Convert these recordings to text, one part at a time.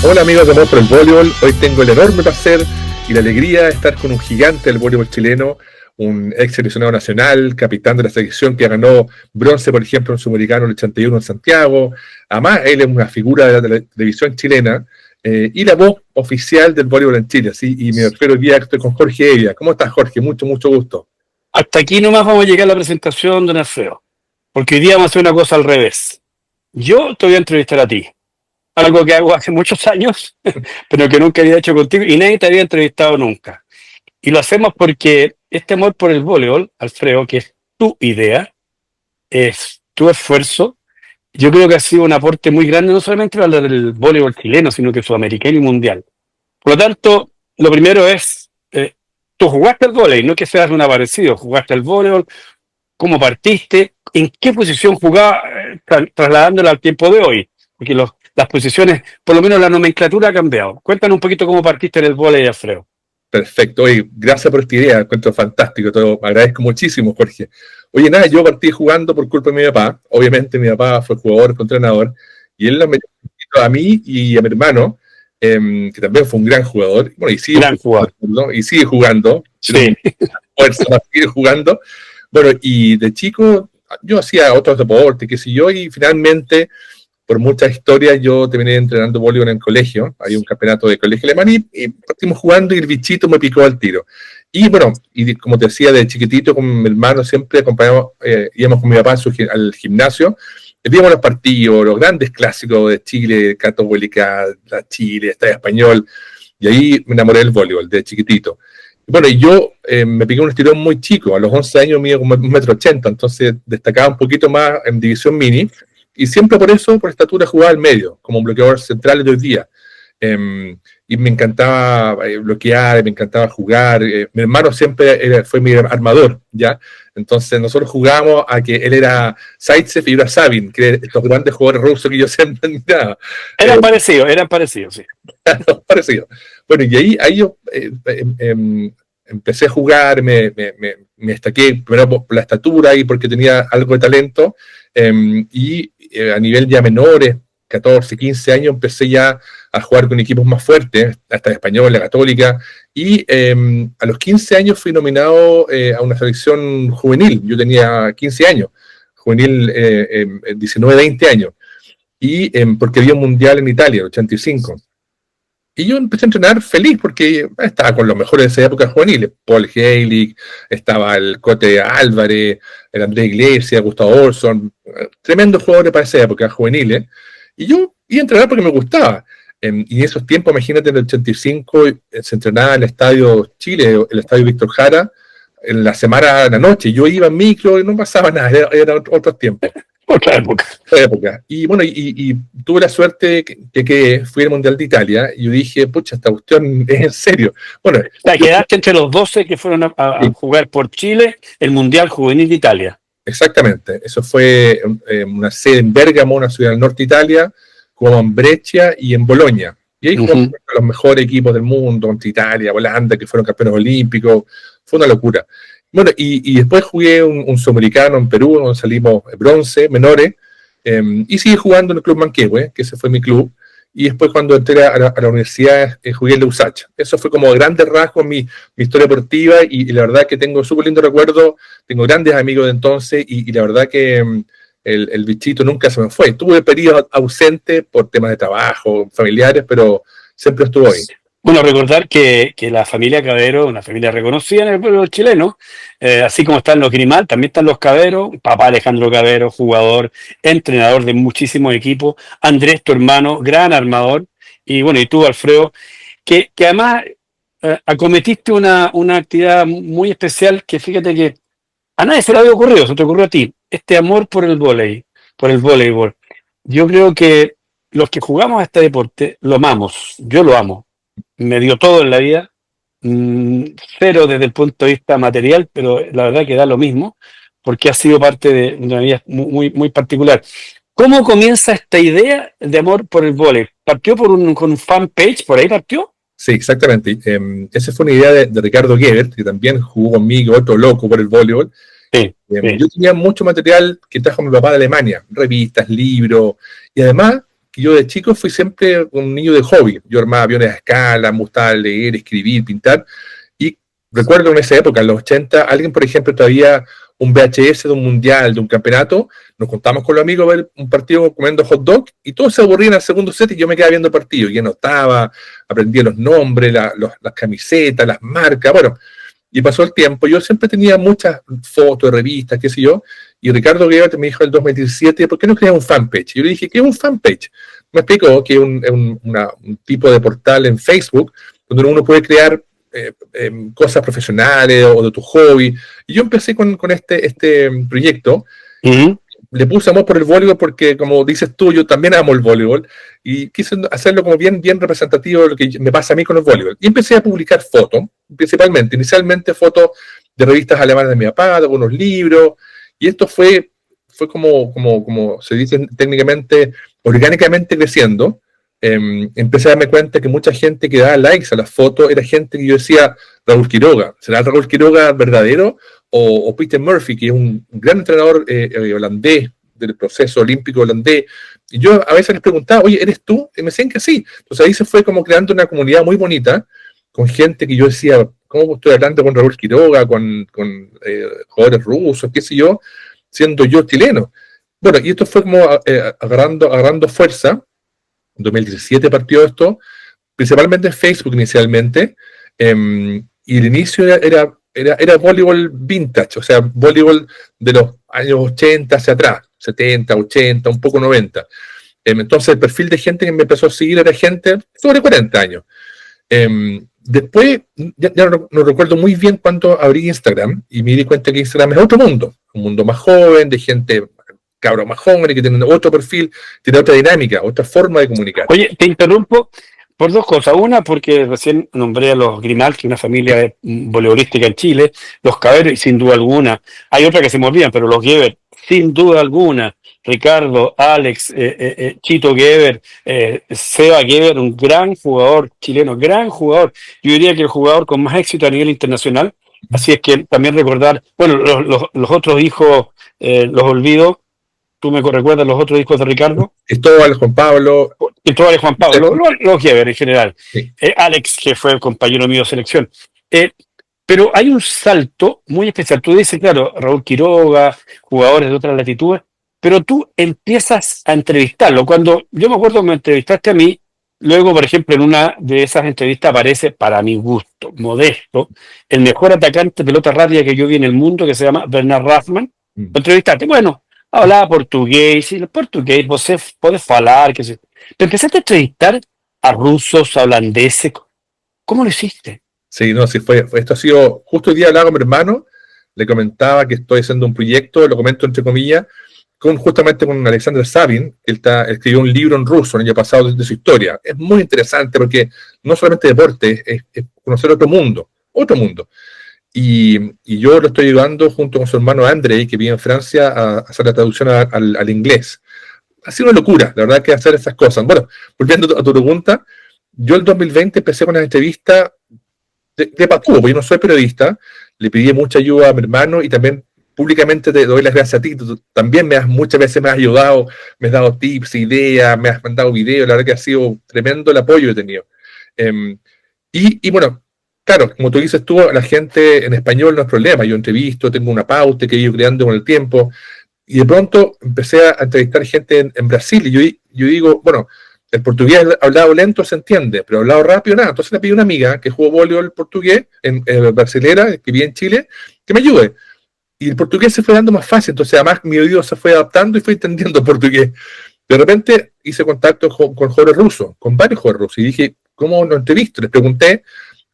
Hola amigos de Amor por el Voleibol, hoy tengo el enorme placer y la alegría de estar con un gigante del voleibol chileno, un ex seleccionado nacional, capitán de la selección que ganó bronce, por ejemplo, en Sudamericano en el 81 en Santiago. Además, él es una figura de la televisión chilena y la voz oficial del voleibol en Chile. ¿Sí? Y me refiero hoy día estoy con Jorge Evia. ¿Cómo estás, Jorge? Mucho gusto. Hasta aquí nomás vamos a llegar a la presentación, don Alfredo, porque hoy día vamos a hacer una cosa al revés. Yo te voy a entrevistar a ti, algo que hago hace muchos años, pero que nunca había hecho contigo y nadie te había entrevistado nunca. Y lo hacemos porque este amor por el voleibol, Alfredo, que es tu idea, es tu esfuerzo, yo creo que ha sido un aporte muy grande, no solamente para el voleibol chileno, sino que sudamericano y mundial. Por lo tanto, lo primero es, tú jugaste al voleibol, no que seas un aparecido, jugaste al voleibol. ¿Cómo partiste? ¿En qué posición jugaba, trasladándola al tiempo de hoy? Porque las posiciones, por lo menos la nomenclatura ha cambiado. Cuéntanos un poquito cómo partiste en el vóley, Alfredo. Perfecto. Oye, gracias por esta idea, encuentro fantástico, te lo agradezco muchísimo, Jorge. Oye, nada, yo partí jugando por culpa de mi papá. Obviamente mi papá fue jugador, fue entrenador, y él nos metió a mí y a mi hermano, que también fue un gran jugador, bueno, Gran jugador. ¿no? Y sigue jugando, Sí. fuerza para seguir jugando. Bueno, y de chico yo hacía otros deportes, qué sé yo, y finalmente, por muchas historias, yo terminé entrenando voleibol en el colegio. Hay un campeonato de colegio alemán y partimos jugando y el bichito me picó al tiro. Y bueno, y como te decía, de chiquitito con mi hermano siempre acompañamos, íbamos con mi papá al gimnasio, veíamos los partidos, los grandes clásicos de Chile, Católica, la Chile, Estadio Español, y ahí me enamoré del voleibol, de chiquitito. Bueno, y yo me piqué un estirón muy chico, a los 11 años mido como 1,80 m, entonces destacaba un poquito más en división mini, y siempre por eso, por estatura, jugaba al medio, como un bloqueador central de hoy día. Y me encantaba bloquear, me encantaba jugar. Mi hermano siempre fue mi armador, ¿ya? Entonces nosotros jugábamos a que él era Zaitsev y yo era Sabin, que eran estos grandes jugadores rusos que yo siempre admiraba. Eran parecidos, sí. Parecido. Bueno, y ahí yo empecé a jugar, me destaqué primero por la estatura y porque tenía algo de talento, y a nivel ya menores, 14, 15 años, empecé ya a jugar con equipos más fuertes, hasta el Español, la Católica, y a los 15 años fui nominado a una selección juvenil. Yo tenía 15 años, juvenil 19, 20 años, y porque había un mundial en Italia, el 85. Y yo empecé a entrenar feliz porque estaba con los mejores de esa época juveniles. Paul Heilig, estaba el Cote Álvarez, el Andrés Iglesias, Gustavo Olson, tremendos jugadores para esa época juveniles. Y yo iba a entrenar porque me gustaba. Y en esos tiempos, imagínate, en el 85 se entrenaba en el Estadio Chile, el Estadio Víctor Jara, en la semana, en la noche. Yo iba en micro y no pasaba nada, era otros tiempos. Otra época. Y bueno, y tuve la suerte que fui al Mundial de Italia y yo dije, pucha, esta cuestión es en serio. Bueno, O sea, quedaste entre los 12 que fueron a jugar por Chile el Mundial Juvenil de Italia. exactamente. Eso fue una sede en Bérgamo, una ciudad del norte de Italia, jugamos en Brescia y en Bolonia. Y ahí jugamos con los mejores equipos del mundo, contra Italia, Holanda, que fueron campeones olímpicos. Fue una locura. Bueno, y después jugué un sudamericano en Perú, donde salimos bronce, menores, y seguí jugando en el Club Manquehue, que ese fue mi club, y después cuando entré a la universidad jugué en la USACH. Eso fue como grandes rasgos mi historia deportiva, y la verdad que tengo súper lindo recuerdo, tengo grandes amigos de entonces, y la verdad que el bichito nunca se me fue. Tuve periodos ausentes por temas de trabajo, familiares, pero siempre estuvo ahí. Bueno, recordar que la familia Cabero, una familia reconocida en el pueblo chileno, así como están los Grimal, también están los Cabero, papá Alejandro Cabero, jugador, entrenador de muchísimos equipos, Andrés, tu hermano, gran armador, y bueno, y tú, Alfredo, que además acometiste una actividad muy especial que fíjate que a nadie se le había ocurrido, se te ocurrió a ti, este amor por el vóley, por el voleibol. Yo creo que los que jugamos a este deporte lo amamos, yo lo amo. Me dio todo en la vida, cero desde el punto de vista material, pero la verdad que da lo mismo, porque ha sido parte de una vida muy particular. ¿Cómo comienza esta idea de amor por el vóley? ¿Partió con un fanpage? ¿Por ahí partió? Sí, exactamente. Esa fue una idea de Ricardo Gebert, que también jugó conmigo, otro loco por el voleibol. Sí. Yo tenía mucho material que trajo mi papá de Alemania, revistas, libros, y además que yo de chico fui siempre un niño de hobby. Yo armaba aviones a escala, me gustaba leer, escribir, pintar. Y recuerdo en esa época, en los 80, alguien, por ejemplo, traía un VHS de un mundial, de un campeonato, nos juntamos con los amigos a ver un partido comiendo hot dog y todos se aburrían al segundo set y yo me quedaba viendo el partido y anotaba, aprendía los nombres, las camisetas, las marcas, bueno, y pasó el tiempo. Yo siempre tenía muchas fotos, revistas, qué sé yo, y Ricardo Gebert me dijo en el 2017, ¿por qué no creas un fanpage? Yo le dije, ¿qué es un fanpage? Me explicó que es un tipo de portal en Facebook donde uno puede crear cosas profesionales o de tu hobby. Y yo empecé con este proyecto. Uh-huh. Le puse amor por el voleibol porque, como dices tú, yo también amo el voleibol y quise hacerlo como bien representativo de lo que me pasa a mí con el voleibol. Y empecé a publicar fotos, inicialmente fotos de revistas alemanas de mi papá, de algunos libros, y esto fue como se dice técnicamente, orgánicamente creciendo. Empecé a darme cuenta que mucha gente que daba likes a las fotos era gente que yo decía, Raúl Quiroga, ¿será Raúl Quiroga verdadero? O Peter Murphy, que es un gran entrenador holandés, del proceso olímpico holandés. Y yo a veces les preguntaba, oye, ¿eres tú? Y me decían que sí. Entonces ahí se fue como creando una comunidad muy bonita, con gente que yo decía, ¿cómo estoy hablando con Raúl Quiroga, con jugadores rusos, qué sé yo, siendo yo chileno? Bueno, y esto fue como agarrando fuerza. En 2017 partió esto, principalmente en Facebook inicialmente, y el inicio era voleibol vintage, o sea, voleibol de los años 80 hacia atrás, 70, 80, un poco 90. Entonces el perfil de gente que me empezó a seguir era gente sobre 40 años. Después, ya no recuerdo muy bien cuánto abrí Instagram, y me di cuenta que Instagram es otro mundo, un mundo más joven, de gente cabros más jóvenes, que tienen otro perfil, tiene otra dinámica, otra forma de comunicar. Oye, te interrumpo por dos cosas. Una, porque recién nombré a los Grimaldi, que es una familia voleibolística en Chile, los Cabero, y sin duda alguna. Hay otra que se me olvidan, pero los Gebert, sin duda alguna. Ricardo, Alex, Chito Gebert, Seba Gebert, un gran jugador chileno, gran jugador. Yo diría que el jugador con más éxito a nivel internacional. Así es que también recordar, bueno, los otros hijos, los olvido. ¿Tú me recuerdas los otros hijos de Ricardo? Cristóbal, Juan Pablo. Cristóbal y Juan Pablo, los Gebert en general. Sí. Alex, que fue el compañero mío de selección. Pero hay un salto muy especial. Tú dices, claro, Raúl Quiroga, jugadores de otras latitudes, pero tú empiezas a entrevistarlo. Cuando yo me acuerdo que me entrevistaste a mí, luego, por ejemplo, en una de esas entrevistas aparece, para mi gusto, modesto, el mejor atacante de pelota rápida que yo vi en el mundo, que se llama Bernard Rathmann. Lo entrevistaste. Bueno, hablaba portugués, y el portugués, vos podés hablar, que se... Pero empezaste a entrevistar a rusos, a holandeses. ¿Cómo lo hiciste? Sí, no, sí, esto ha sido, justo el día hablaba con mi hermano, le comentaba que estoy haciendo un proyecto, lo comento entre comillas, justamente con Alexander Sabin, que escribió un libro en ruso el año pasado de su historia. Es muy interesante porque no solamente deporte, es conocer otro mundo. Y yo lo estoy ayudando junto con su hermano Andrei, que vive en Francia, a hacer la traducción al inglés. Ha sido una locura, la verdad, que hacer esas cosas. Bueno, volviendo a tu pregunta, yo el 2020 empecé con una entrevista de patúo, porque yo no soy periodista, le pedí mucha ayuda a mi hermano y también públicamente te doy las gracias a ti. Tú también muchas veces me has ayudado, me has dado tips, ideas, me has mandado videos, la verdad que ha sido tremendo el apoyo que he tenido. Y bueno, claro, como tú dices tú, la gente en español no es problema. Yo entrevisto, tengo una pauta que he ido creando con el tiempo. Y de pronto empecé a entrevistar gente en Brasil. Y yo digo, bueno, el portugués hablado lento se entiende, pero hablado rápido nada. Entonces le pedí a una amiga que jugó voleibol portugués, brasilera, que vive en Chile, que me ayude. Y el portugués se fue dando más fácil. Entonces además mi oído se fue adaptando y fui entendiendo portugués. De repente hice contacto con jugadores rusos, con varios jugadores rusos. Y dije, ¿cómo lo entrevisto? Les pregunté,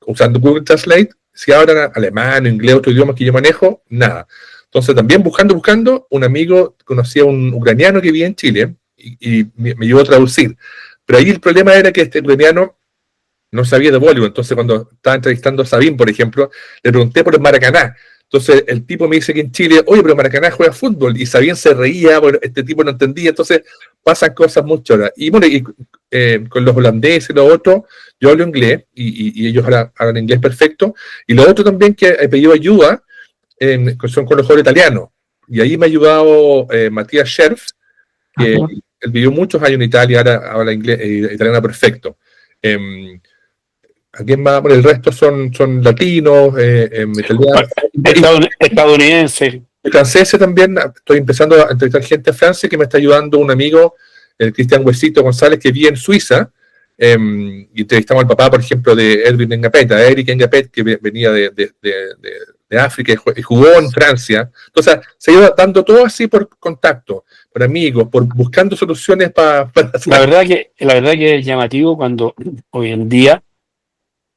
usando Google Translate, si hablan alemán, inglés, otro idioma que yo manejo, nada. Entonces también buscando, un amigo conocía a un ucraniano que vivía en Chile y me ayudó a traducir. Pero ahí el problema era que este ucraniano no sabía de voleibol. Entonces cuando estaba entrevistando a Sabin, por ejemplo, le pregunté por el Maracaná. Entonces el tipo me dice que en Chile, oye, pero Maracaná juega fútbol, y Sabin se reía, bueno, este tipo no entendía. Entonces pasan cosas mucho ahora. Y bueno, con los holandeses y los otros, yo hablo inglés y ellos hablan inglés perfecto. Y lo otro también que he pedido ayuda son con los jugadores italianos. Y ahí me ha ayudado Matías Scherf, que él vivió muchos años en Italia, ahora habla inglés, italiano perfecto. ¿A quién más? Bueno, el resto son latinos, italianos. Estadounidense. Franceses también, estoy empezando a entrevistar gente en Francia que me está ayudando un amigo, el Cristian Huesito González, que vive en Suiza, y entrevistamos al papá, por ejemplo, de Erwin Engapeta, Eric Engapet, que venía de África y jugó en Francia. Entonces, se ha ido dando todo así por contacto, por amigos, por buscando soluciones para... La verdad que es llamativo cuando hoy en día,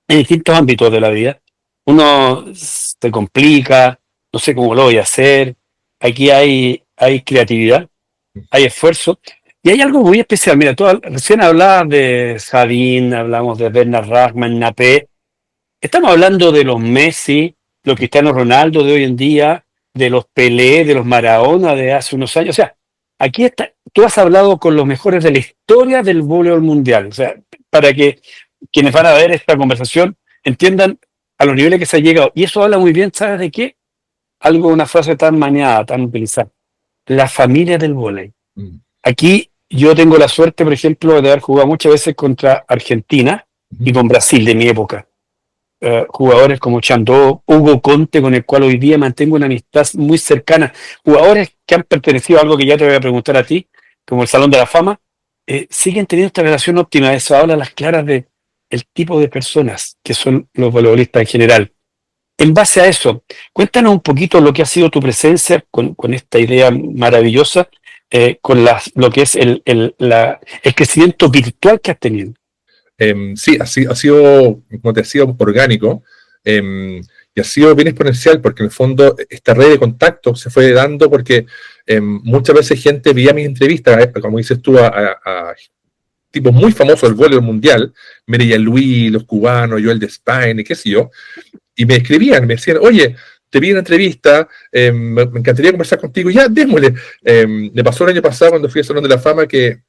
en distintos ámbitos de la vida, uno se complica, no sé cómo lo voy a hacer. Aquí hay creatividad, hay esfuerzo, y hay algo muy especial. Mira, tú recién hablabas de Sabine, hablamos de Bernard Rachman, Napé. Estamos hablando de los Messi, los Cristiano Ronaldo de hoy en día, de los Pelé, de los Maradona de hace unos años. O sea, aquí está, tú has hablado con los mejores de la historia del voleibol mundial. O sea, para que quienes van a ver esta conversación entiendan a los niveles que se ha llegado. Y eso habla muy bien, ¿sabes de qué? Una frase tan maniada, tan utilizada. La familia del voleibol. Aquí yo tengo la suerte, por ejemplo, de haber jugado muchas veces contra Argentina y con Brasil de mi época. Jugadores como Chandó, Hugo Conte, con el cual hoy día mantengo una amistad muy cercana, jugadores que han pertenecido a algo que ya te voy a preguntar a ti, como el Salón de la Fama, siguen teniendo esta relación óptima. Eso habla a las claras de el tipo de personas que son los voleibolistas en general. En base a eso, cuéntanos un poquito lo que ha sido tu presencia con esta idea maravillosa, lo que es el crecimiento virtual que has tenido. Sí, ha sido, como te decía, orgánico, y ha sido bien exponencial, porque en el fondo esta red de contactos se fue dando porque muchas veces gente veía mis entrevistas, como dices tú, a tipos muy famosos del voleibol mundial, Mireya Luis, los cubanos, Joel Despain, qué sé yo, y me escribían, me decían, oye, te vi en entrevista, me encantaría conversar contigo, ya, démosle. Me pasó el año pasado cuando fui al Salón de la Fama que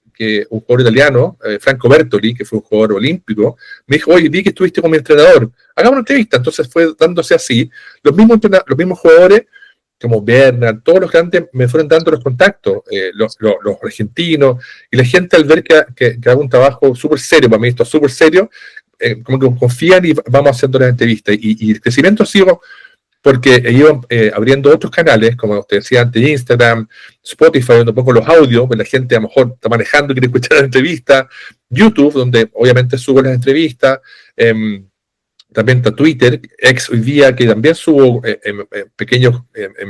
un jugador italiano, Franco Bertoli, que fue un jugador olímpico, me dijo, oye, vi que estuviste con mi entrenador, hagamos una entrevista. Entonces fue dándose así. Los mismos jugadores, como Bernard, todos los grandes, me fueron dando los contactos, los argentinos, y la gente al ver que hago un trabajo súper serio, para mí esto es súper serio, como que confían y vamos haciendo las entrevistas. Y el crecimiento ha sido porque iban abriendo otros canales, como usted decía antes, Instagram, Spotify, donde pongo los audios, pues la gente a lo mejor está manejando y quiere escuchar la entrevista, YouTube, donde obviamente subo las entrevistas, también está Twitter, ex hoy día, que también subo pequeños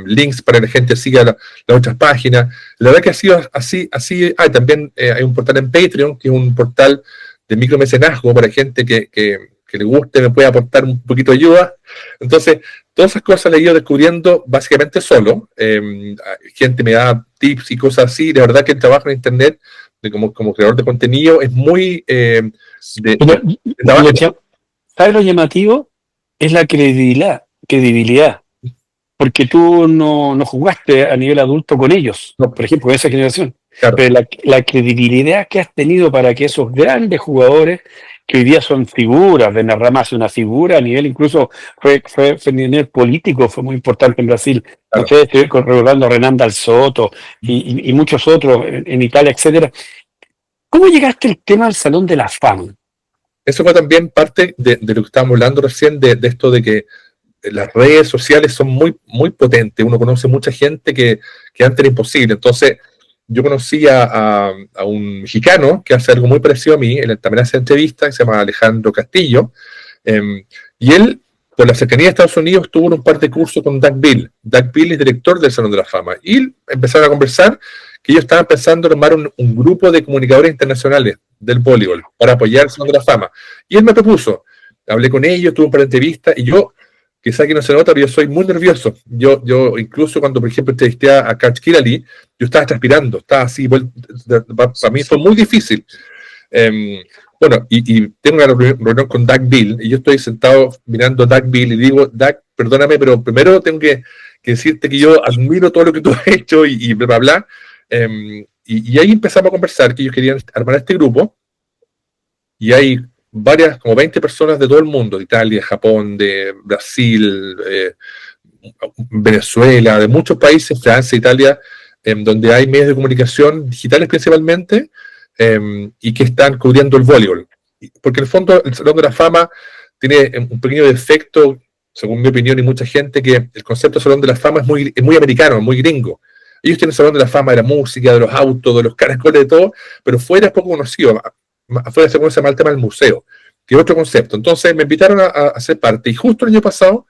links para que la gente siga las otras páginas. La verdad que ha sido así. También hay un portal en Patreon, que es un portal de micromecenazgo para gente que le guste, me puede aportar un poquito de ayuda. Entonces, todas esas cosas las he ido descubriendo básicamente solo. Gente me da tips y cosas así. De verdad que el trabajo en Internet, como creador de contenido, es muy... ¿Sabes lo llamativo? Es la credibilidad. Porque tú no jugaste a nivel adulto con ellos, No. por ejemplo, con esa generación. Claro. Pero la credibilidad que has tenido para que esos grandes jugadores, que hoy día son figuras, de Narrama es una figura a nivel, incluso fue a nivel político, fue muy importante en Brasil. Claro. No sé, estoy recordando a Renan Dal Soto y muchos otros en Italia, etcétera. ¿Cómo llegaste al tema del Salón de la Fama? Eso fue también parte de lo que estábamos hablando recién, de esto de que las redes sociales son muy, muy potentes. Uno conoce mucha gente que antes era imposible. Entonces, yo conocí a un mexicano que hace algo muy parecido a mí. Él también hace entrevistas, que se llama Alejandro Castillo. Y él, por la cercanía de Estados Unidos, tuvo un par de cursos con Doug Bill. Doug Bill es director del Salón de la Fama. Y empezaron a conversar que ellos estaban pensando en armar un grupo de comunicadores internacionales del voleibol para apoyar el Salón de la Fama. Y él me propuso. Hablé con ellos, tuve un par de entrevistas, y yo, quizá que no se nota, pero yo soy muy nervioso. Yo incluso cuando, por ejemplo, entrevisté a Coach Kirali, yo estaba transpirando, estaba así, para mí fue muy difícil. Bueno, y tengo una reunión con Doug Bill, y yo estoy sentado mirando a Doug Bill, y digo, Doug, perdóname, pero primero tengo que decirte que yo admiro todo lo que tú has hecho, y bla, bla, bla. Y ahí empezamos a conversar, que ellos querían armar este grupo, y hay varias, como 20 personas de todo el mundo, de Italia, Japón, de Brasil, Venezuela, de muchos países, Francia, Italia, donde hay medios de comunicación digitales principalmente, y que están cubriendo el voleibol. Porque en el fondo el Salón de la Fama tiene un pequeño defecto, según mi opinión y mucha gente, que el concepto de Salón de la Fama es muy americano, muy gringo. Ellos tienen el Salón de la Fama de la música, de los autos, de los caracoles, de todo, pero fuera es poco conocido. Afuera se conoce más el tema del museo, que es otro concepto. Entonces me invitaron a ser parte, y justo el año pasado,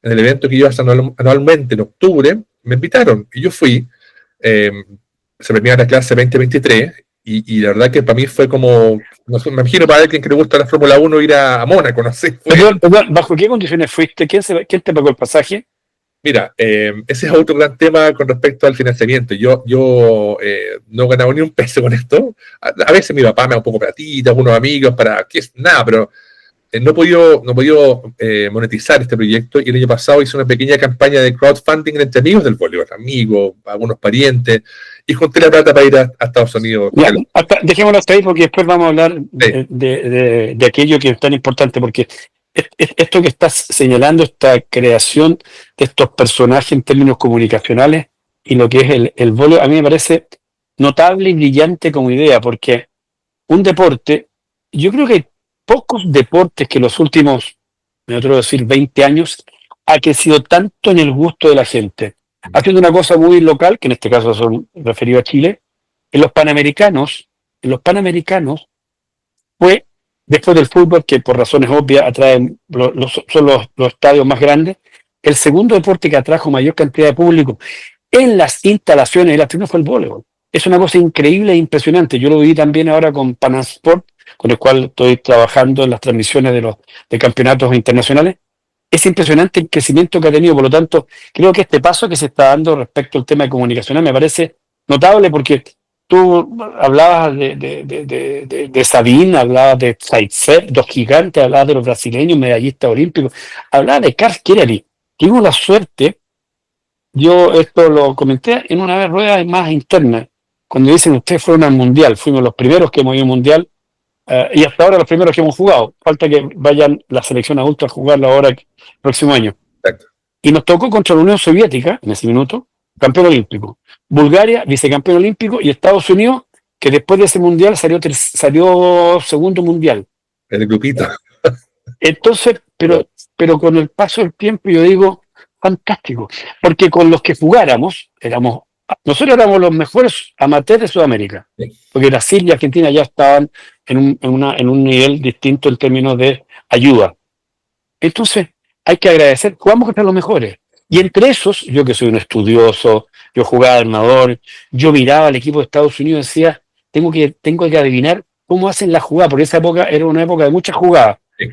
en el evento que yo hago anualmente en octubre, me invitaron, y yo fui. Se termina la clase 2023, y la verdad que para mí fue como, no sé, me imagino para alguien que le gusta la Fórmula 1 ir a Mónaco, no sé. Perdón, ¿bajo qué condiciones fuiste? ¿Quién te pagó el pasaje? Mira, ese es otro gran tema con respecto al financiamiento. Yo no he ganado ni un peso con esto. A veces mi papá me da un poco platita, algunos amigos, nada, pero no he podido monetizar este proyecto, y el año pasado hice una pequeña campaña de crowdfunding entre amigos del voleibol, amigos, algunos parientes, y junté la plata para ir a Estados Unidos. Ya, dejémoslo hasta ahí porque después vamos a hablar Sí. de aquello que es tan importante, porque esto que estás señalando, esta creación de estos personajes en términos comunicacionales y lo que es el voleibol, a mí me parece notable y brillante como idea, porque un deporte, yo creo que hay pocos deportes que los últimos, me atrevo a decir, 20 años, ha crecido tanto en el gusto de la gente. Haciendo una cosa muy local, que en este caso son referido a Chile, en los panamericanos fue, después del fútbol, que por razones obvias atraen, son los estadios más grandes, el segundo deporte que atrajo mayor cantidad de público en las instalaciones de la tribuna fue el voleibol. Es una cosa increíble e impresionante. Yo lo viví también ahora con Panasport, con el cual estoy trabajando en las transmisiones de campeonatos internacionales. Es impresionante el crecimiento que ha tenido. Por lo tanto, creo que este paso que se está dando respecto al tema de comunicacional me parece notable, porque tú hablabas de Sabine, hablabas de Zaitsev, dos gigantes, hablabas de los brasileños medallistas olímpicos, hablabas de Karl Kierali. Tuvimos la suerte, yo esto lo comenté en una vez rueda más interna, cuando dicen ustedes fueron al mundial, fuimos los primeros que hemos ido al mundial, y hasta ahora los primeros que hemos jugado. Falta que vayan la selección adulta a jugarlo ahora el próximo año. Exacto. Y nos tocó contra la Unión Soviética, en ese minuto, campeón olímpico. Bulgaria, vicecampeón olímpico, y Estados Unidos, que después de ese mundial salió segundo mundial. El grupito. Entonces, pero con el paso del tiempo yo digo, fantástico, porque con los que jugáramos, nosotros éramos los mejores amateurs de Sudamérica, Sí. porque Brasil y Argentina ya estaban en un nivel distinto en términos de ayuda. Entonces, hay que agradecer, jugamos contra los mejores. Y entre esos, yo que soy un estudioso, yo jugaba de armador, yo miraba al equipo de Estados Unidos y decía, tengo que adivinar cómo hacen la jugada, porque esa época era una época de muchas jugadas. Sí.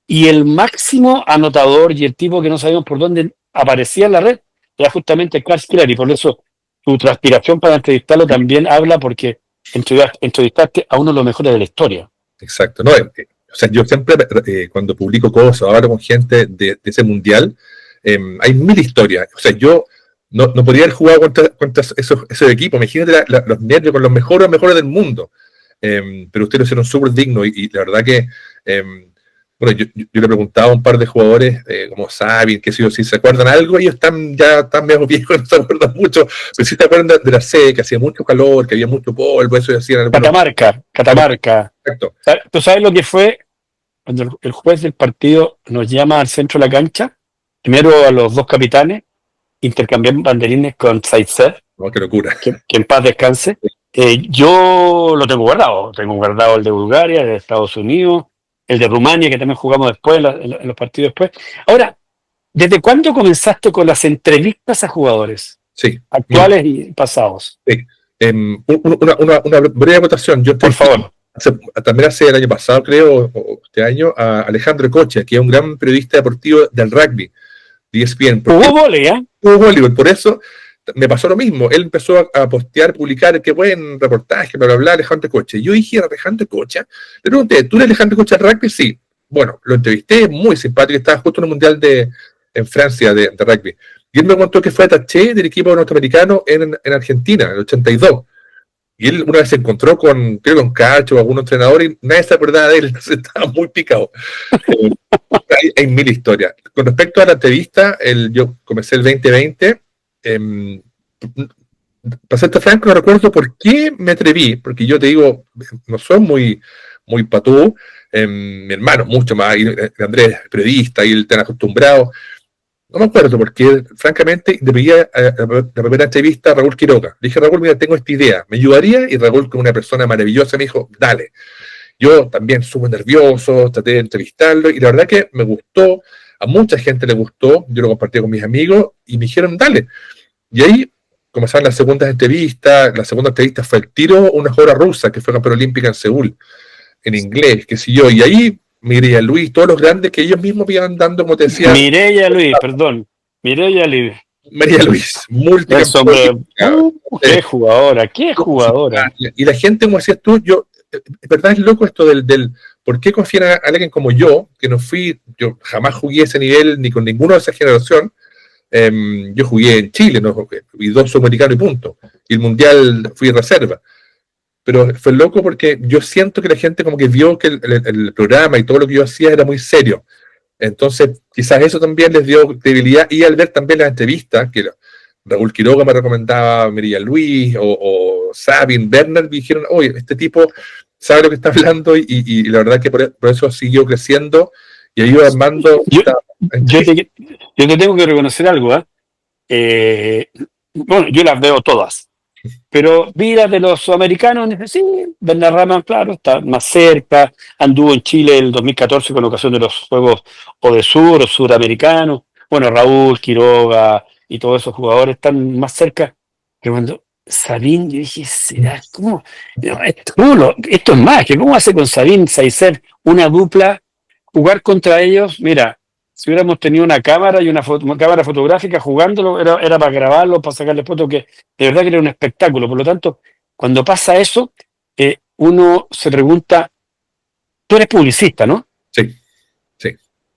Y el máximo anotador y el tipo que no sabíamos por dónde aparecía en la red era justamente Karl Kierali. Por eso tu transpiración para entrevistarlo también habla, porque entrevistaste a uno de los mejores de la historia. Exacto. No, o sea, yo siempre, cuando publico cosas, hablo con gente de ese mundial, hay mil historias. O sea, yo no podría haber jugado contra esos equipos. Imagínate los nervios con los mejores del mundo. Pero ustedes lo hicieron súper digno, y la verdad que, bueno, yo le preguntaba a un par de jugadores, como Sabin, que si se acuerdan algo, ellos están medio viejos, no se acuerdan mucho, pero sí se acuerdan de la sede, que hacía mucho calor, que había mucho polvo, eso hacían algunos. Catamarca. Exacto. ¿Tú sabes lo que fue cuando el juez del partido nos llama al centro de la cancha? Primero a los dos capitanes, intercambiar banderines con Zaitsev, No, qué locura. que en paz descanse. Yo lo tengo guardado el de Bulgaria, el de Estados Unidos, el de Rumania, que también jugamos después, en los partidos después. Ahora, ¿desde cuándo comenzaste con las entrevistas a jugadores? Sí. Actuales y pasados. Sí. Una breve votación. Yo Por favor. También hace el año pasado, creo, o este año, a Alejandro Cocha, que es un gran periodista deportivo del rugby, de ESPN. Jugó vóley, ¿eh? Jugó voleibol, por eso me pasó lo mismo. Él empezó a postear, publicar, qué buen reportaje, bla, bla, bla, Alejandro Cocha. Yo dije a Alejandro Cocha, le pregunté, ¿tú eres Alejandro Cocha del rugby? Sí. Bueno, lo entrevisté, muy simpático, estaba justo en el Mundial en Francia de rugby. Y él me contó que fue ataché del equipo norteamericano en Argentina, en el 82. Y él una vez se encontró creo con Cacho o algún entrenador, y nadie se acordaba de él, entonces estaba muy picado. Hay mil historias. Con respecto a la entrevista, yo comencé el 2020, para serte franco, no recuerdo por qué me atreví, porque yo te digo, no soy muy patú, mi hermano mucho más, y Andrés es periodista, y él tan acostumbrado. No me acuerdo, porque francamente le pedí la primera entrevista a Raúl Quiroga. Le dije, Raúl, mira, tengo esta idea, ¿me ayudaría? Y Raúl, como una persona maravillosa, me dijo, dale. Yo también súper nervioso, traté de entrevistarlo, y la verdad que me gustó, a mucha gente le gustó, yo lo compartí con mis amigos, y me dijeron, dale. Y ahí comenzaron las segundas entrevistas, la segunda entrevista fue el tiro, una jugadora rusa, que fue campeona olímpica en Seúl, en inglés, qué sé yo, y ahí Mireia Luis, todos los grandes que ellos mismos me iban dando, como te decía, Mireia Luis, perdón. Mireia Luis. María Luis, Eso, multicampeona. qué jugadora, qué jugadora. Y la gente, como decías tú, yo, es verdad, es loco esto del ¿por qué confían a alguien como yo, que no fui, yo jamás jugué ese nivel ni con ninguno de esa generación? Yo jugué en Chile, ¿no? Y 2 sudamericanos y punto. Y el mundial fui reserva. Pero fue loco porque yo siento que la gente como que vio que el programa y todo lo que yo hacía era muy serio. Entonces, quizás eso también les dio credibilidad. Y al ver también las entrevistas, que Raúl Quiroga me recomendaba, Mireia Luis o Sabin, Bernard, me dijeron, oye, este tipo sabe lo que está hablando y la verdad que por eso siguió creciendo y ha ido armando. Yo te tengo que reconocer algo, ¿eh? Bueno, yo las veo todas, pero vi las de los sudamericanos, y dije, sí, Bernarrama, claro, está más cerca, anduvo en Chile el 2014 con ocasión de los Juegos o de Sur o Suramericanos, bueno, Raúl, Quiroga y todos esos jugadores están más cerca, que cuando Sabín, yo dije, ¿será? ¿Cómo? No, esto es más, que ¿cómo hace con Sabín Saizer una dupla, jugar contra ellos? Mira, si hubiéramos tenido una cámara y una cámara fotográfica jugándolo, era para grabarlo, para sacarle fotos, que de verdad que era un espectáculo. Por lo tanto, cuando pasa eso, uno se pregunta, tú eres publicista, ¿no? Sí, sí.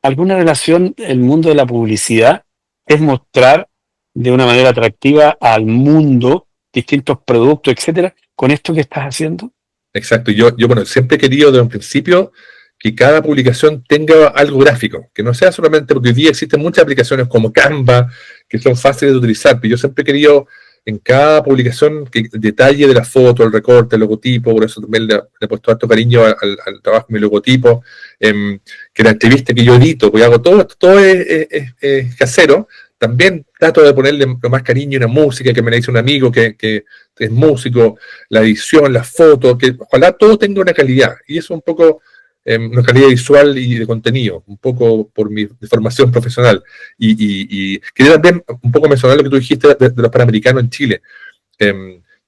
¿Alguna relación el mundo de la publicidad es mostrar de una manera atractiva al mundo distintos productos, etcétera, con esto que estás haciendo? Exacto. Yo bueno, siempre he querido desde un principio que cada publicación tenga algo gráfico, que no sea solamente, porque hoy día existen muchas aplicaciones como Canva, que son fáciles de utilizar, pero yo siempre he querido en cada publicación que el detalle de la foto, el recorte, el logotipo, por eso también le he puesto harto cariño al trabajo de mi logotipo, que la entrevista que yo edito, porque hago todo es casero, también trato de ponerle lo más cariño a una música que me la dice un amigo que es músico, la edición, las fotos, que ojalá todo tenga una calidad, y eso un poco una calidad visual y de contenido, un poco por mi formación profesional. Y quería también un poco mencionar lo que tú dijiste de los Panamericanos en Chile.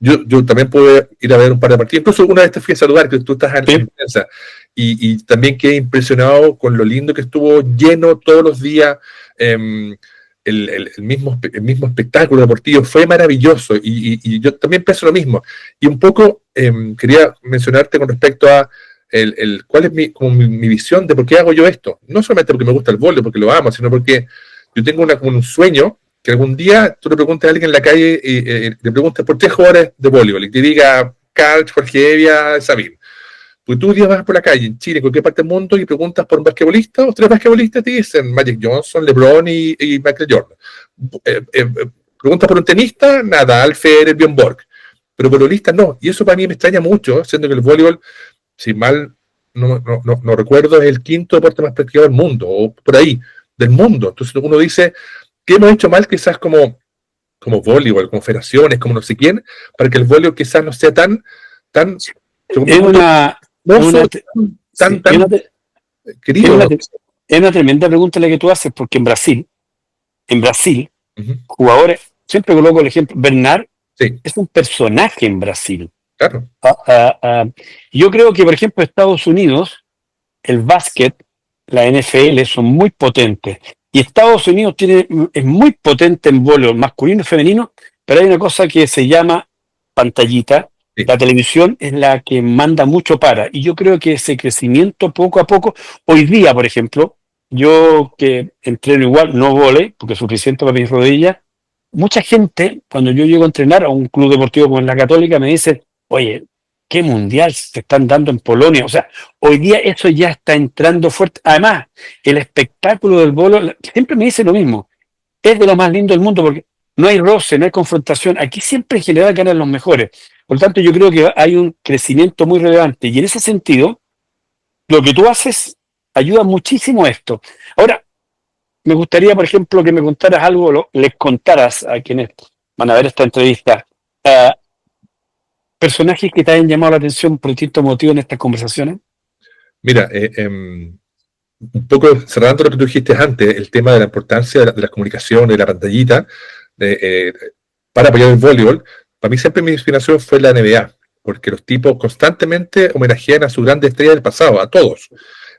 Yo también pude ir a ver un par de partidos, incluso una vez te fui a saludar, que tú estás en prensa, y también quedé impresionado con lo lindo que estuvo, lleno todos los días, el mismo espectáculo deportivo, fue maravilloso, y yo también pienso lo mismo. Y un poco quería mencionarte con respecto a cuál es mi visión de por qué hago yo esto. No solamente porque me gusta el vóley, porque lo amo, sino porque yo tengo un sueño que algún día tú le preguntes a alguien en la calle y le preguntes por 3 jugadores de voleibol y te diga Carl, Jorge Evia, Sabine. Porque tú un día vas por la calle en Chile, en cualquier parte del mundo, y preguntas por un basquetbolista, o 3 basquetbolistas te dicen Magic Johnson, LeBron y Michael Jordan. Preguntas por un tenista, Nadal, Federer, Bjorn Borg. Pero voleibolistas no. Y eso para mí me extraña mucho, siendo que el voleibol, si mal no recuerdo, es el 5º deporte más practicado del mundo, o por ahí, del mundo. Entonces uno dice, ¿qué hemos hecho mal quizás como voleibol, como federaciones, como no sé quién, para que el voleibol quizás no sea tan es una, tan querido? Es una tremenda pregunta la que tú haces, porque en Brasil, jugadores, siempre coloco el ejemplo, Bernard es un personaje en Brasil. Claro. Yo creo que, por ejemplo, Estados Unidos, el básquet, la NFL son muy potentes. Y Estados Unidos es muy potente en voleibol masculino y femenino, pero hay una cosa que se llama pantallita. Sí. La televisión es la que manda mucho para. Y yo creo que ese crecimiento poco a poco, hoy día, por ejemplo, yo que entreno igual, no vóley, porque es suficiente para mis rodillas, mucha gente, cuando yo llego a entrenar a un club deportivo como la Católica, me dice, oye, ¿qué mundial se están dando en Polonia? O sea, hoy día eso ya está entrando fuerte. Además, el espectáculo del voleibol, siempre me dice lo mismo, es de lo más lindo del mundo, porque no hay roce, no hay confrontación. Aquí siempre en general ganan los mejores. Por lo tanto, yo creo que hay un crecimiento muy relevante. Y en ese sentido, lo que tú haces ayuda muchísimo a esto. Ahora, me gustaría, por ejemplo, que me contaras algo, les contaras a quienes van a ver esta entrevista, personajes que te hayan llamado la atención por distintos motivos en estas conversaciones. Mira, un poco cerrando lo que tú dijiste antes, el tema de la importancia de la comunicación, de la pantallita, eh, para apoyar el voleibol, para mí siempre mi inspiración fue la NBA, porque los tipos constantemente homenajean a sus grandes estrellas del pasado, a todos.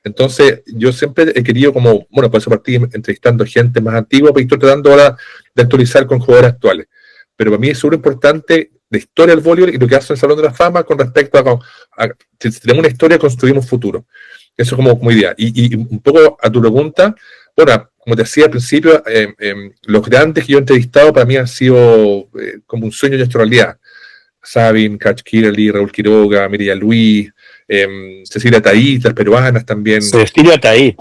Entonces, yo siempre he querido como, bueno, por eso partí entrevistando gente más antigua, pero estoy tratando ahora de actualizar con jugadores actuales. Pero para mí es súper importante la historia del voleibol y lo que hace el Salón de la Fama con respecto si tenemos una historia, construimos futuro. Eso como idea. Y un poco a tu pregunta, bueno, como te decía al principio, los grandes que yo he entrevistado para mí han sido como un sueño de nuestra realidad. Sabin, Catch Kirley, Raúl Quiroga, Miriam Luis, Cecilia Taí, las peruanas también. Cecilia Taí.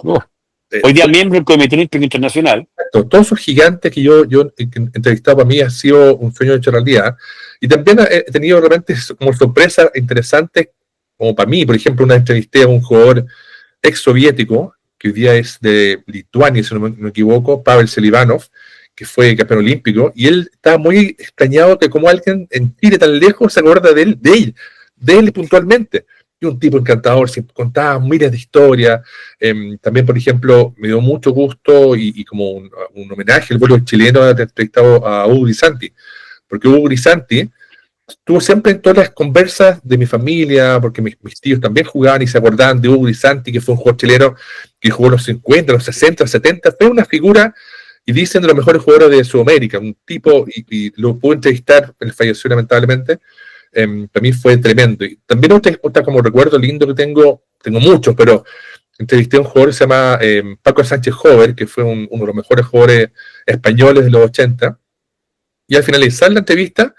Hoy día miembro del Comité Olímpico Internacional. Todos esos gigantes que yo he entrevistado para mí ha sido un sueño de nuestra realidad. Y también he tenido realmente como sorpresas interesantes, como para mí, por ejemplo, una entrevisté a un jugador ex soviético, que hoy día es de Lituania, si no me equivoco, Pavel Selivanov, que fue campeón olímpico, y él estaba muy extrañado que como alguien en Chile tan lejos se acuerda de él puntualmente. Y un tipo encantador, siempre contaba miles de historias. También, por ejemplo, me dio mucho gusto y como un homenaje al vuelo chileno haber entrevistado a Hugo Grisanti, porque Hugo Grisanti estuvo siempre en todas las conversas de mi familia, porque mis tíos también jugaban y se acordaban de Hugo Grisanti, que fue un jugador chileno que jugó en los 50, los 60, los 70, fue una figura, y dicen de los mejores jugadores de Sudamérica, un tipo, y lo pude entrevistar, él falleció lamentablemente, para mí fue tremendo. Y también otra como recuerdo lindo que tengo muchos, pero entrevisté a un jugador que se llama Paco Sánchez Jover, que fue uno de los mejores jugadores españoles de los 80, y al finalizar la entrevista,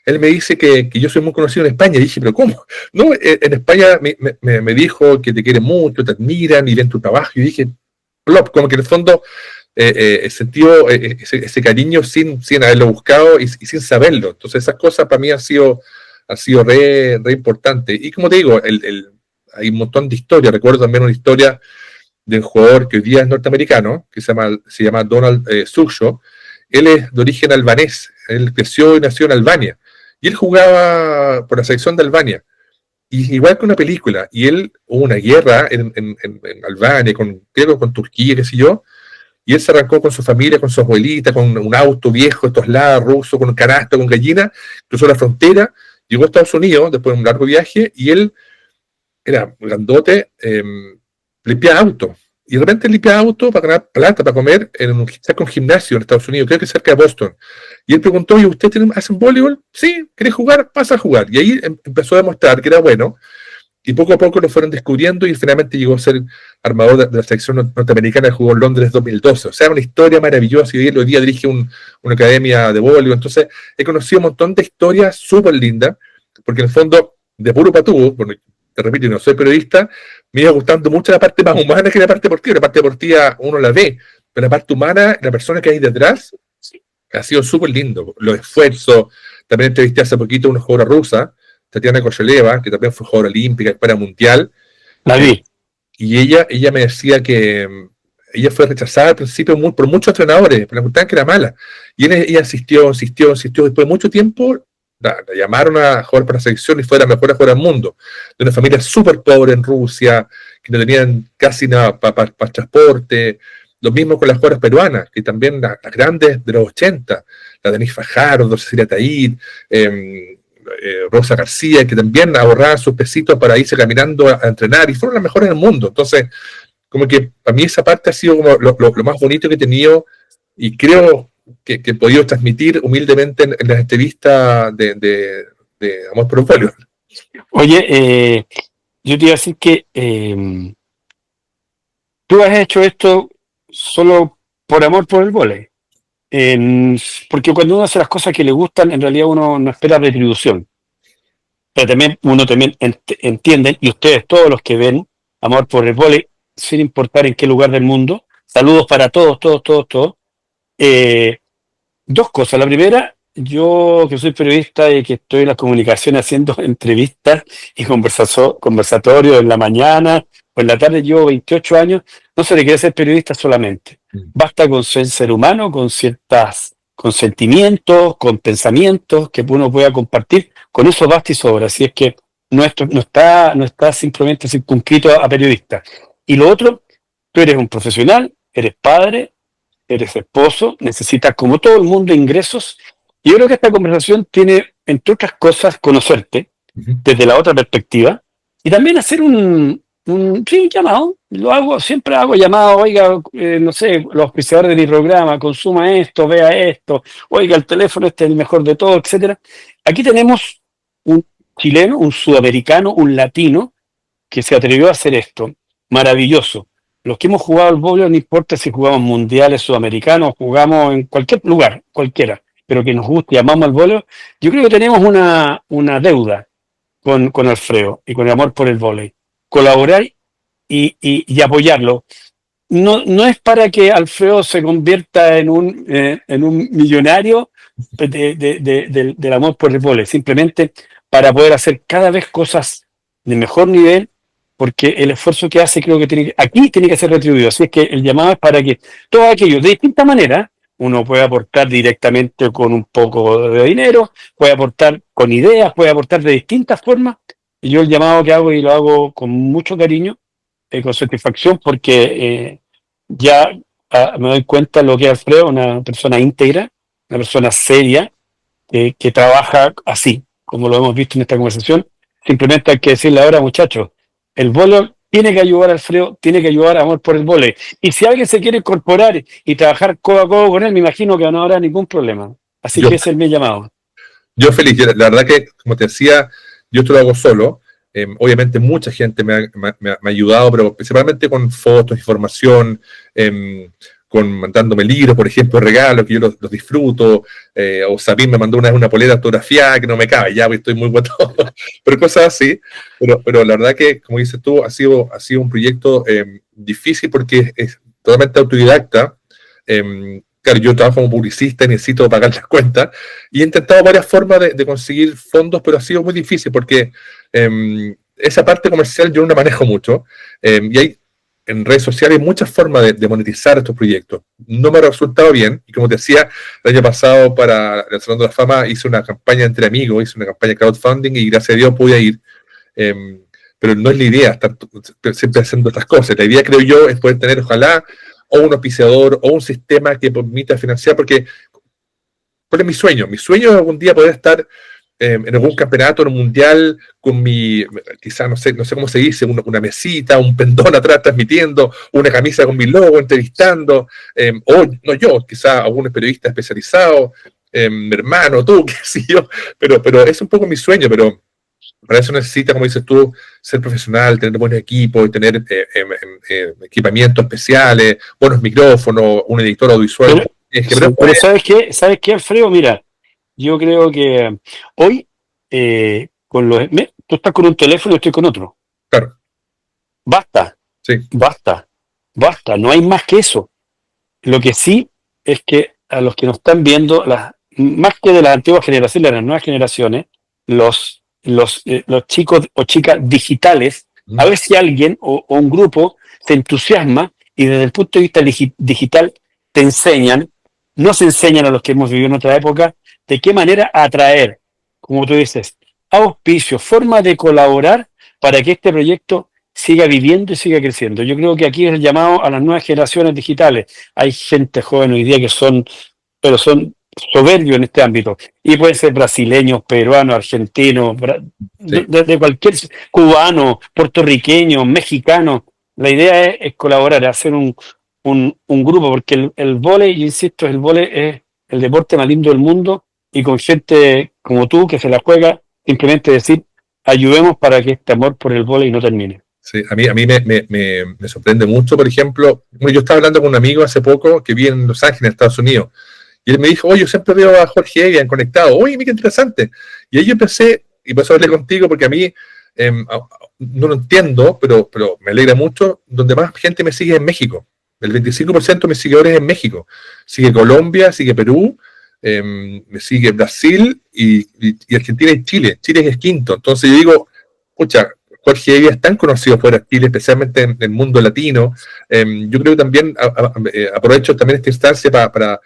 él me dice que yo soy muy conocido en España. Y dije, ¿pero cómo? No, en España me dijo que te quieren mucho, te admiran y ven tu trabajo. Y dije, plop, como que en el fondo sentido ese cariño sin haberlo buscado y sin saberlo. Entonces esas cosas para mí han sido re importantes. Y como te digo, hay un montón de historias. Recuerdo también una historia de un jugador que hoy día es norteamericano, que se llama Donald Sucho. Él es de origen albanés. Él creció y nació en Albania. Y él jugaba por la selección de Albania. Y igual que una película. Y él hubo una guerra en Albania, creo con Turquía, qué sé yo. Y él se arrancó con su familia, con su abuelita, con un auto viejo, estos lados ruso, con un canasto, con gallina, cruzó la frontera, llegó a Estados Unidos después de un largo viaje, y él era grandote, limpiaba autos. Y de repente limpiaba autos para ganar plata, para comer en un gimnasio en Estados Unidos, creo que cerca de Boston. Y él preguntó, ¿y usted hacen voleibol? Sí, ¿querés jugar? Pasa a jugar. Y ahí empezó a demostrar que era bueno. Y poco a poco lo fueron descubriendo y finalmente llegó a ser armador de la selección norteamericana que jugó en Londres 2012. O sea, una historia maravillosa y hoy día dirige una academia de voleibol. Entonces, he conocido un montón de historias súper lindas, porque en el fondo, de puro patúo, bueno, te repito, no soy periodista, me iba gustando mucho la parte más humana que la parte deportiva. La parte deportiva uno la ve, pero la parte humana, la persona que hay detrás, ha sido súper lindo. Los esfuerzos. También entrevisté hace poquito a una jugadora rusa, Tatiana Kosheleva, que también fue jugadora olímpica, para mundial. La vi. Y ella me decía que ella fue rechazada al principio por muchos entrenadores, pero le preguntaban que era mala. Y ella insistió. Después de mucho tiempo, la llamaron a jugar para la selección y fue la mejor jugadora del mundo. De una familia súper pobre en Rusia, que no tenían casi nada para transporte. Lo mismo con las jugadoras peruanas, que también las grandes de los 80, la Denise Fajardo, Cecilia Taid, Rosa García, que también ahorraban sus pesitos para irse caminando a entrenar y fueron las mejores del mundo. Entonces, como que para mí esa parte ha sido como lo más bonito que he tenido y creo que he podido transmitir humildemente en las entrevistas de Amor por un Voleibol. Oye, yo te iba a decir que tú has hecho esto solo por amor por el vóley. Porque cuando uno hace las cosas que le gustan, en realidad uno no espera retribución. Pero también uno también entiende, y ustedes todos los que ven Amor por el Vóley, sin importar en qué lugar del mundo, saludos para todos, Dos cosas. La primera, yo que soy periodista y que estoy en las comunicaciones haciendo entrevistas y conversatorios en la mañana o en la tarde, llevo 28 años, no se requiere ser periodista solamente. Mm. Basta con ser humano, con sentimientos, con pensamientos que uno pueda compartir. Con eso basta y sobra. Así es que no está simplemente circunscrito a periodista. Y lo otro, tú eres un profesional, eres padre, eres esposo, necesitas como todo el mundo ingresos. Y yo creo que esta conversación tiene, entre otras cosas, conocerte Ujú. desde la otra perspectiva y también hacer un llamado. Lo hago, siempre hago llamado, oiga, no sé, los auspiciadores de mi programa, consuma esto, vea esto, oiga, el teléfono este es el mejor de todo, etcétera. Aquí tenemos un chileno, un sudamericano, un latino que se atrevió a hacer esto. Maravilloso. Los que hemos jugado al vóley, no importa si jugamos mundiales, sudamericanos, jugamos en cualquier lugar, cualquiera, pero que nos guste y amamos al vóley, yo creo que tenemos una deuda con Alfredo y con el amor por el vóley. Colaborar y apoyarlo. No es para que Alfredo se convierta en un millonario del amor por el vóley, simplemente para poder hacer cada vez cosas de mejor nivel, porque el esfuerzo que hace creo que aquí tiene que ser retribuido. Así es que el llamado es para que todos aquellos, de distinta manera, uno puede aportar directamente con un poco de dinero, puede aportar con ideas, puede aportar de distintas formas, y yo el llamado que hago, y lo hago con mucho cariño, con satisfacción, porque ya me doy cuenta de lo que es Alfredo, una persona íntegra, una persona seria, que trabaja así, como lo hemos visto en esta conversación. Simplemente hay que decirle ahora, muchachos, el vóley tiene que ayudar a Alfredo, tiene que ayudar a Amor por el Vóley. Y si alguien se quiere incorporar y trabajar codo a codo con él, me imagino que no habrá ningún problema. Así Yo, que ese es mi llamado. yo feliz, la verdad que, como te decía, yo esto lo hago solo. Obviamente mucha gente me ha ayudado, pero principalmente con fotos, información, mandándome libros, por ejemplo, regalos, que yo los disfruto, o Sabine me mandó una polera autografiada que no me cabe, ya, pues estoy muy botado, pero cosas así. Pero la verdad que, como dices tú, ha sido un proyecto difícil porque es totalmente autodidacta. Claro, yo trabajo como publicista y necesito pagar las cuentas, y he intentado varias formas de conseguir fondos, pero ha sido muy difícil porque esa parte comercial yo no la manejo mucho, y hay en redes sociales hay muchas formas de monetizar estos proyectos. No me ha resultado bien, y como te decía, el año pasado para el Salón de la Fama hice una campaña entre amigos, hice una campaña de crowdfunding y gracias a Dios pude ir. Pero no es la idea estar siempre haciendo otras cosas. La idea, creo yo, es poder tener, ojalá, o un auspiciador o un sistema que permita financiar, porque ¿cuál es mi sueño? Mi sueño es algún día poder estar en algún campeonato, en un mundial, con quizás no sé cómo se dice, una mesita, un pendón atrás transmitiendo, una camisa con mi logo, entrevistando, o no yo, quizás algún periodista especializado, mi hermano, tú, qué sé yo, pero es un poco mi sueño, pero para eso necesita, como dices tú, ser profesional, tener buenos equipos, tener equipamientos especiales, buenos micrófonos, un editor audiovisual. Pero, pero ¿sabes qué, Alfredo? Mira, yo creo que hoy, tú estás con un teléfono y estoy con otro. Claro, Basta, sí. basta, basta, no hay más que eso. Lo que sí es que a los que nos están viendo, más que de las antiguas generaciones, de las nuevas generaciones, los chicos o chicas digitales, a ver si alguien o un grupo se entusiasma y desde el punto de vista digital te enseñan, nos enseñan a los que hemos vivido en otra época, de qué manera atraer, como tú dices, auspicios, forma de colaborar para que este proyecto siga viviendo y siga creciendo. Yo creo que aquí es el llamado a las nuevas generaciones digitales. Hay gente joven hoy día que pero son soberbios en este ámbito. Y pueden ser brasileños, peruanos, argentinos, Sí. de cualquier, cubano, puertorriqueño, mexicano. La idea es colaborar, hacer un grupo, porque el vóley, yo insisto, el vóley es el deporte más lindo del mundo, y con gente como tú que se la juega, simplemente decir, ayudemos para que este amor por el vóley no termine. Sí, a mí me sorprende mucho, por ejemplo, bueno, yo estaba hablando con un amigo hace poco que vive en Los Ángeles, Estados Unidos, y él me dijo, oye, yo siempre veo a Jorge Egan conectado, oye, mira qué interesante. Y ahí yo empecé, y por eso hablé contigo, porque a mí no lo entiendo, pero me alegra mucho, donde más gente me sigue en México. El 25% de mis seguidores en México. Sigue Colombia, sigue Perú, me sigue Brasil y Argentina y Chile. Chile es quinto. Entonces yo digo, pucha, Jorge Evia es tan conocido fuera de Chile, especialmente en el mundo latino. Yo creo que también aprovecho también esta instancia para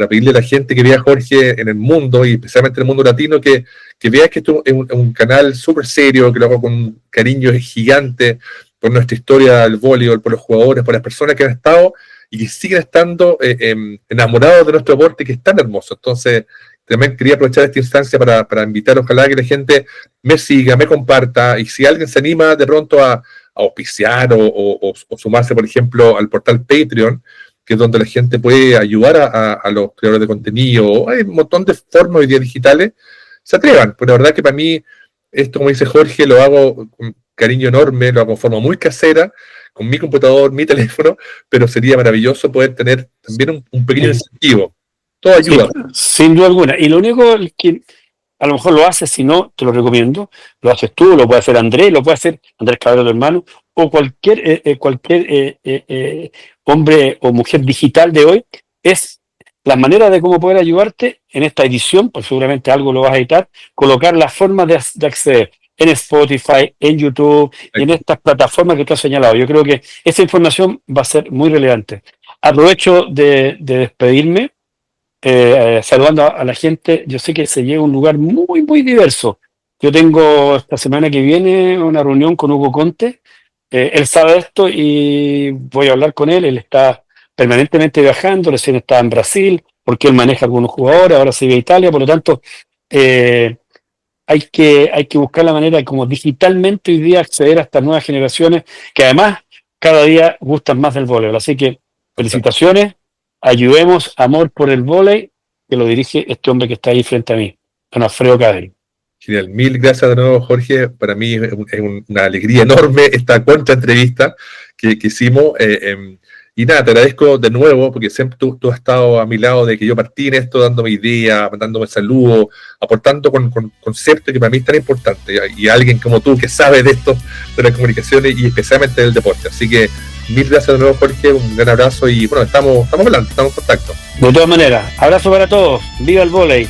pedirle a la gente que vea a Jorge en el mundo, y especialmente en el mundo latino, que vea que esto es un canal súper serio, que lo hago con un cariño gigante por nuestra historia del voleibol, por los jugadores, por las personas que han estado y que siguen estando enamorados de nuestro deporte, que es tan hermoso. Entonces, también quería aprovechar esta instancia para invitar, ojalá que la gente me siga, me comparta, y si alguien se anima de pronto a auspiciar o sumarse, por ejemplo, al portal Patreon, que es donde la gente puede ayudar a los creadores de contenido, hay un montón de formas hoy día digitales, se atrevan, pero la verdad que para mí, esto, como dice Jorge, lo hago con cariño enorme, lo hago de forma muy casera, con mi computador, mi teléfono, pero sería maravilloso poder tener también un pequeño incentivo. Todo ayuda. Sí, sin duda alguna. Y lo único que a lo mejor lo haces, si no, te lo recomiendo, lo haces tú, lo puede hacer Andrés, lo puede hacer Andrés Cabrera, tu hermano, o cualquier hombre o mujer digital de hoy, es la manera de cómo poder ayudarte en esta edición, pues seguramente algo lo vas a editar, colocar las formas de acceder en Spotify, en YouTube, y en estas plataformas que tú has señalado. Yo creo que esa información va a ser muy relevante. Aprovecho de despedirme, saludando a la gente. Yo sé que se llega a un lugar muy, muy diverso. Yo tengo esta semana que viene una reunión con Hugo Conte. Él sabe esto y voy a hablar con él. Él está permanentemente viajando, recién estaba en Brasil, porque él maneja algunos jugadores, ahora se vive a Italia, por lo tanto, hay que buscar la manera de como digitalmente hoy día acceder a estas nuevas generaciones, que además cada día gustan más del voleibol. Así que felicitaciones, ayudemos, amor por el vóley, que lo dirige este hombre que está ahí frente a mí, don Alfredo Cadel. Genial, mil gracias de nuevo, Jorge. Para mí es una alegría enorme esta contra entrevista que hicimos. Y nada, te agradezco de nuevo, porque siempre tú has estado a mi lado de que yo partí en esto, dándome ideas, mandándome saludos, aportando con conceptos que para mí es tan importante, y alguien como tú que sabe de esto, de las comunicaciones y especialmente del deporte. Así que mil gracias de nuevo, Jorge, un gran abrazo y bueno, estamos hablando, estamos en contacto. De todas maneras, abrazo para todos, viva el vóley.